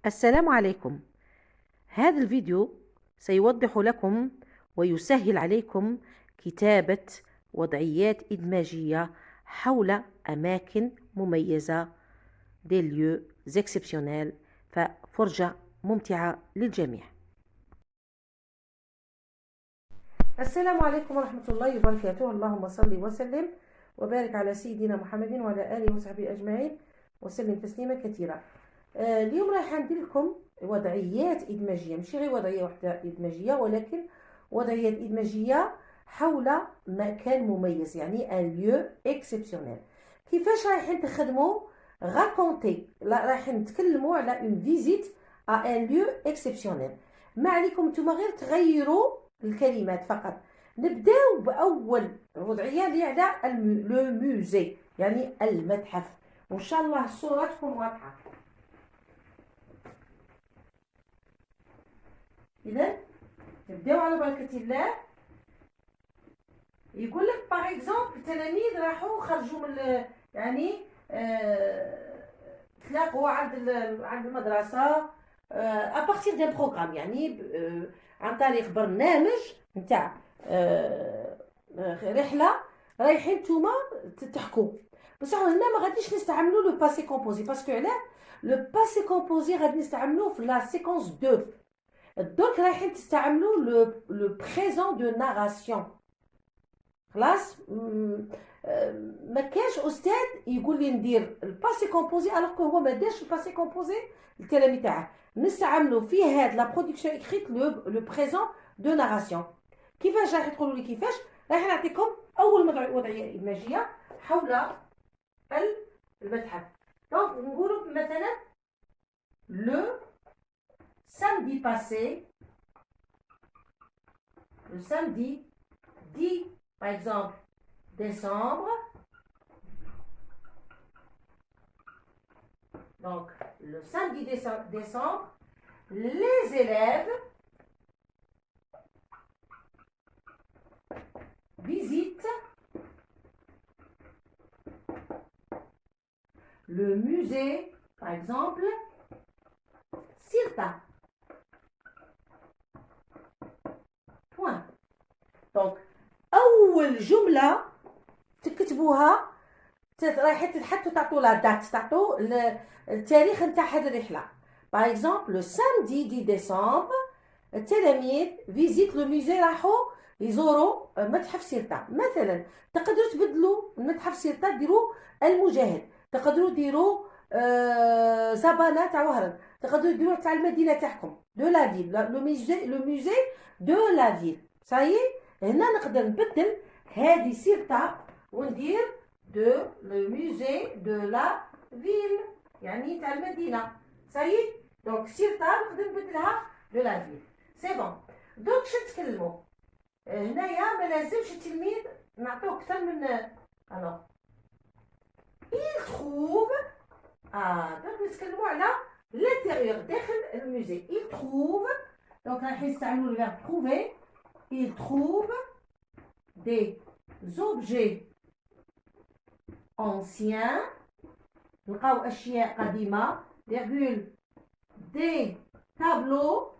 السلام عليكم. هذا الفيديو سيوضح لكم ويسهل عليكم كتابة وضعيات إدماجية حول أماكن مميزة des lieux exceptionnels، ففرجة ممتعة للجميع. السلام عليكم ورحمة الله وبركاته. اللهم صل وسلم وبارك على سيدنا محمد وعلى آله وصحبه أجمعين وسلم تسليما كثيرا. اليوم راح ندير لكم وضعيات إدماجية، ماشي غير وضعية واحدة إدماجية، ولكن وضعيات إدماجية حول مكان مميز، يعني ان ليو اكسبسيونيل. كيفاش رايحين نخدموا راكونتي؟ رايحين نتكلموا على اون فيزيت ا ان ليو اكسبسيونيل. ما عليكم نتوما غير تغيروا الكلمات فقط. نبداو باول وضعيه اللي على لو موزي، يعني المتحف، وان شاء الله الصوره تكون واضحه. إذا نبداو على بركة الله. يقول لك باغ اكزومبل التلاميذ راحوا خرجوا من يعني تلاقوا عند المدرسة ابارتيغ دان بروغرام، يعني عن طريق برنامج نتاع رحلة رايحين نتوما تحكوا. بصح هنا ما غاديش نستعملوا لو باسي كومبوزي، باسكو علاه لو باسي كومبوزي غادي نستعملوه في لا سيكونس 2. درك رايحين تستعملوا لو بريزون دو ناراسيون. خلاص ما كاش استاذ يقول لي ندير الباسي كومبوزي الوغ كو هو ما دارش الباسي كومبوزي الكلامي تاعه. نستعملوا في هاد لا برودكسيون اكريت لو بريزون دو ناراسيون. كيفاش راح تقولوا لي كيفاش؟ راح نعطيكم اول وضعيه إدماجية حول المتحف. دونك نقولوا مثلا لو samedi passé, le samedi 10, par exemple, décembre. Donc, le samedi décembre, les élèves visitent le musée, par exemple, Cirta. Point. Donc, أول جملة تكتبوها رايحين حتى تعطوا لا دات، تعطوا التاريخ نتاع هذه الرحلة. باغ اكزومبل لو سامدي 10 ديسمبر التلاميذ فيزيت لو موزي، راحوا يزوروا متحف سيرتا. مثلا تقدروا تبدلوا المتحف سيرتا ديروا المجاهد، تقدروا ديروا زبانة تاع وهران، تقدروا ديروا تاع المدينة تاعكم دو لا فيل، لو موزي دو لا فيل. صايي هنا نقدر نبدل هذه سيرتا وندير دو لو موزي دو لا فيل، يعني تاع المدينة. صايي دونك سيرتا نقدر نبدلها دو لا فيل. سي بون. دوك شنو نتكلموا هنايا؟ ما لازمش التلميذ نعطوه اكثر من الوغ il trouve. دونك نتكلموا على l'intérieur داخل الموزي. il trouve، دونك راح يستعملوا الفيرب trouver. il trouve des objets anciens، نلقاو اشياء قديمه، virgule des tableaux،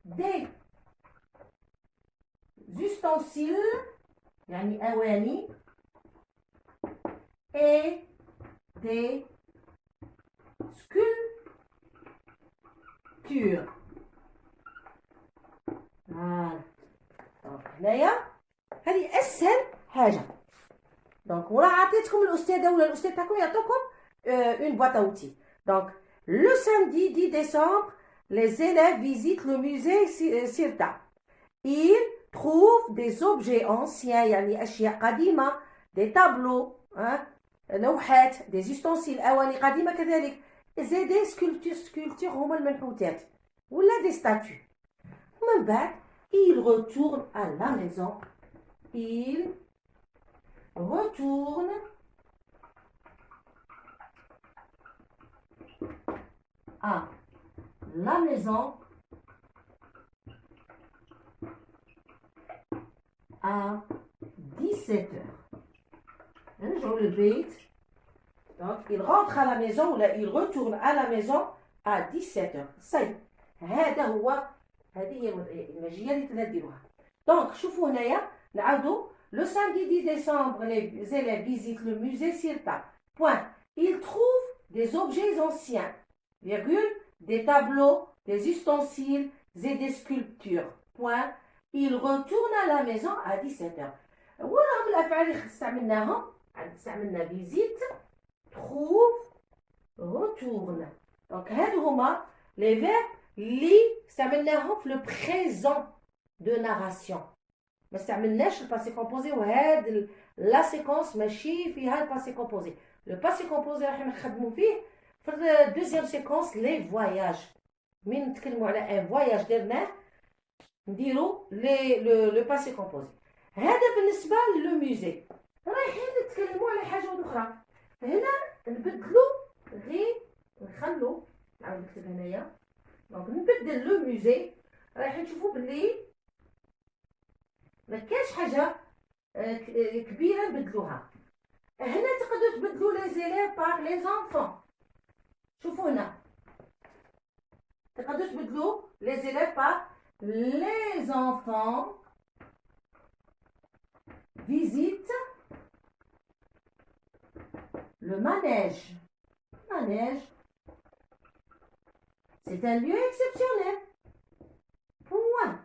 des ustensiles يعني أواني، et des sculptures. هنايا هذه أسهل حاجة. دونك وراه عطيتكم الأستاذة ولا الأستاذ تاعكم يعطوكم une boîte à outils. Donc le samedi 10 décembre les élèves visitent le musée Cirta. Ils trouvent des objets anciens، يعني أشياء قديمة، des tableaux، لوحات، des ustensiles أواني قديمة كذلك، زي des sculptures هما المنحوتات ولا des statues. ومن بعد ils retournent à la maison. Ils retournent à la maison à 17h. نرجعوا للبيت Donc, il rentre à la maison ou il retourne à la maison à 17h. صيد. هذا هو هذه هي المجيه اللي تنديروها. دونك شوفوا هنايا نعاودوا le samedi 10 décembre les élèves visitent le musée Sirta. Point. Ils trouvent des objets anciens, virgule, des tableaux, des ustensiles et des sculptures. Point. Ils retournent à la maison à 17h. وراهم الافعال اللي استعملناهم استعملنا visite, trouve, retourne. Donc هادو هما les verbes اللي استعملناهم في le présent de narration. ما استعملناش الباسي كومبوزي وهاد لا سيكونس ماشي فيها الباسي كومبوزي. لو باسي كومبوزي راح نخدموا فيه في الدوزيام سيكونس لي فواياج. من نتكلموا على ان فواياج درناه نديروا لو باسي كومبوزي. هذا بالنسبه للموزي. رايحين نتكلموا على حاجه اخرى. هنا نبدلوا غير نخلوا نعاود نكتب هنايا. دونك نبدل لو موزي. رايحين نشوفوا باللي ما كاش حاجه كبيره نبدلوها. هنا تقدروا تبدلوا لي زيليف باغ لي زانفون. شوفوا هنا تقدروا تبدلوا لي زيليف باغ لي زانفون visite le manège. Manège, c'est un lieu exceptionnel. Point.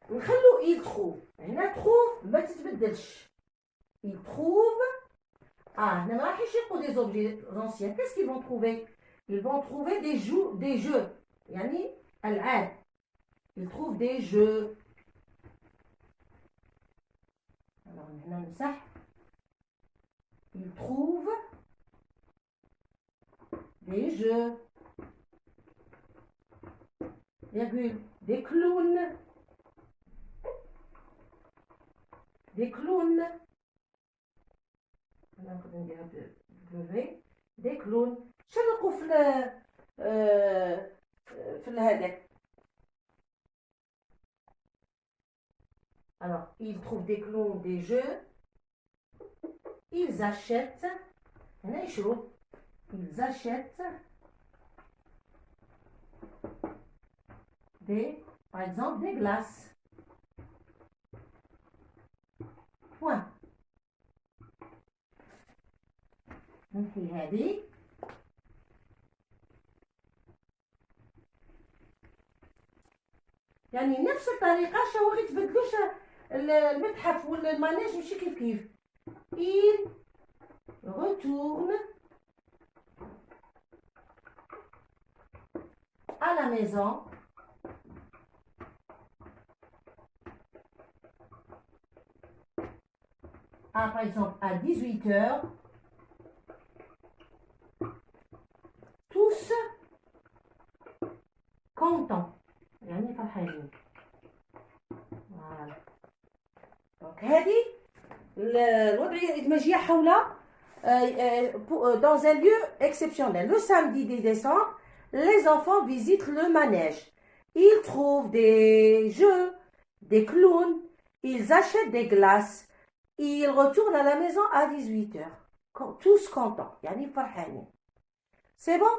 نخلو il trouve. هنا trouve ما تتبدلش. Il trouve. هنا ما راح يشقوا des objets anciens. Qu'est-ce qu'ils vont trouver? Ils vont trouver des jeux. يعني ألعاب. Ils trouvent des jeux. Alors هنا نمسح. Ils trouvent des jeux. Virgule. Des clowns. Des clowns. Des clowns. شنو في هذاك. Alors, ils trouvent des clowns, des jeux. Ils achètent. Ils achètent par exemple, des glaces. Point. نمحي هذه. يعني نفس الطريقة شو غير تبدلوش المتحف ولا المانيج ماشي كيف. Il retourne à la maison par exemple à 18h. Tous contents. يعني فرحانين. فوالا. دونك هذه الوضعية الإدماجية حول dans un lieu exceptionnel. Le samedi 10 décembre, les enfants visitent le manège. Ils trouvent des jeux, des clowns, ils achètent des glaces. Ils retournent à la maison à 18h. Tous contents. يعني فرحانين. C'est bon?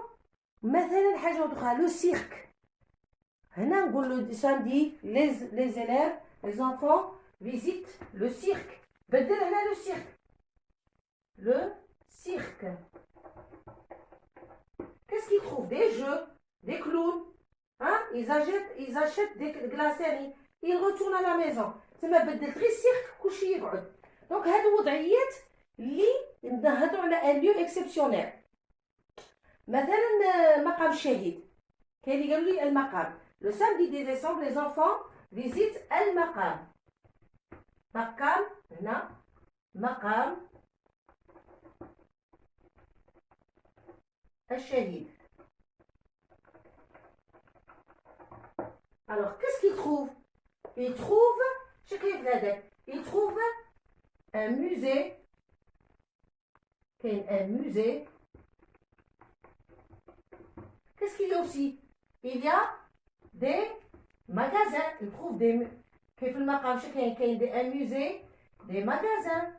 مثلا حاجة أخرى le cirque. هنا نقول le samedi les élèves, les enfants visitent le cirque. بدل هنا le cirque. Le cirque. Qu'est-ce qu'ils trouvent? Des jeux, des clowns. Hein? Ils achètent des glaceries. Ils retournent à la maison. تما بدلت غير السيرك كلشي يقعد. دونك هادو وضعيات اللي نهضروا على ان ليو اكسبسيونيل. مثلا مقام الشهيد. كاين اللي قالوا لي المقام. Le samedi 10 décembre, les enfants visitent المقام. مقام هنا مقام الشهيد. Alors, qu'est-ce qu'ils trouvent? Ils trouvent, ils trouvent un musée. Un musée. Qu'est-ce qu'il y a aussi? Il y a des magasins. Ils trouvent des... كيف المقام كاين un musée, des magasins.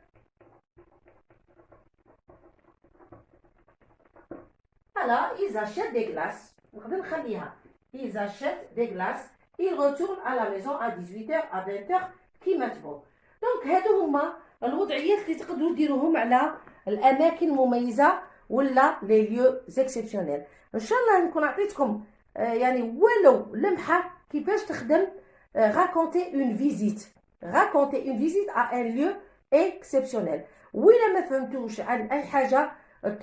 voilà, ils achètent des glaces. Ils achètent des glaces. Ils retournent à la maison à 18h à 20h كيما تبغوا. دونك هادو هما الوضعيات اللي تقدروا ديروهم على الاماكن المميزه ولا لي ليو زيكسيبسيونيل. ان شاء الله نكون عطيتكم يعني ولو لمحه كيفاش تخدم raconter une visite à un lieu exceptionnel. وإلا ما فهمتوش عن اي حاجه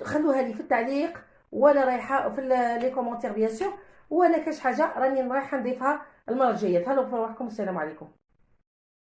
خلوها لي في التعليق ولا رايحه في لي كومونتير بيان سور، وانا كاش حاجه راني رايحه نضيفها المره الجايه. تهلاو في روحكم، السلام عليكم.